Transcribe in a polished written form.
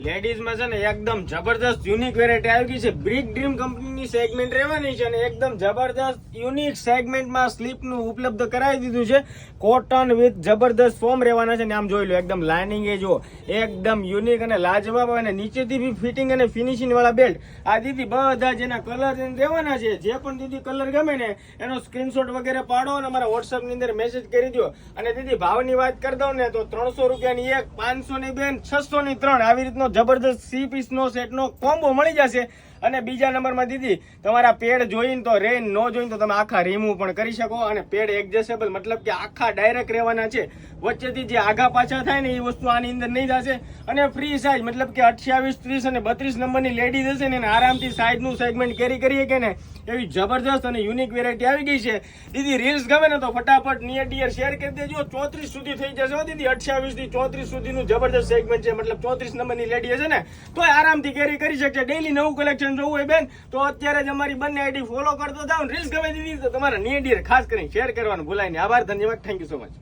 Ladies માં છે ને એકદમ જબરદસ્ત યુનિક વેરાયટી આવી ગઈ છે. બ્રિક ડ્રીમ કંપનીની સેગમેન્ટ રહેવાની છે અને એકદમ જબરદસ્ત યુનિક સેગમેન્ટમાં સ્લીપનું ઉપલબ્ધ કરાવી દીધું છે. કોટન વિથ જબરદસ્ત ફોર્મ રહેવાના છે ને આમ જોઈ લો એકદમ લાઇનિંગ એ જો એકદમ યુનિક અને લાજવાબ અને નીચેથી બી ફિટિંગ અને ફિનિશિંગ વાળા બેલ્ટ. આ દીદી બધા જેના કલર રહેવાના છે, જે પણ દીદી કલર ગમે ને એનો સ્ક્રીનશોટ વગેરે પાડો અને અમારા વોટ્સઅપ ની અંદર મેસેજ કરી દો. અને દીદી ભાવની વાત કરી દઉં ને તો 300 રૂપિયાની એક, 500 ની બે, 600 ની 3 આવી રીતનો જબરદસ્ત 3 પીસ નો સેટ નો કોમ્બો મળી જશે. અને બીજા નંબરમાં દીદી તમારા પેડ જોઈને તો રેન ન જોઈને તો તમે આખા રિમૂવ પણ કરી શકો. અને પેડ એડજસ્ટેબલ મતલબ કે આખા ડાયરેક્ટ રહેવાના છે. વચ્ચેથી જે આગા પાછા થાય ને એ વસ્તુ આની અંદર નહીં થશે. અને ફ્રી સાઇઝ મતલબ કે 28, 30 અને 32 નંબરની લેડીઝ હશે ને આરામથી સાઇઝનું સેગમેન્ટ કેરી કરી શકે ને એવી જબરદસ્ત અને યુનિક વેરાયટી આવી ગઈ છે. દીદી રીલ્સ ગમે ને તો ફટાફટ નિયર ડિયર શેર કરી દેજો. 34 સુધી થઈ જશે હો દીદી. 28 થી 34 સુધીનું જબરદસ્ત સેગમેન્ટ છે. મતલબ 34 નંબરની લેડી હશે ને તો આરામથી કેરી કરી શકશે. ડેઈલી નવું કલેક્શન જોવું હોય બેન તો અત્યારે જ અમારી બંને આઈડી ફોલો કરતો જાઓ. રીલ્સ ગમે દીદી તો તમારા નિયર ડિયર ખાસ કરીને શેર કરવાનું ભૂલાય નહીં. આભાર, ધન્યવાદ, થેન્ક યુ સો મચ.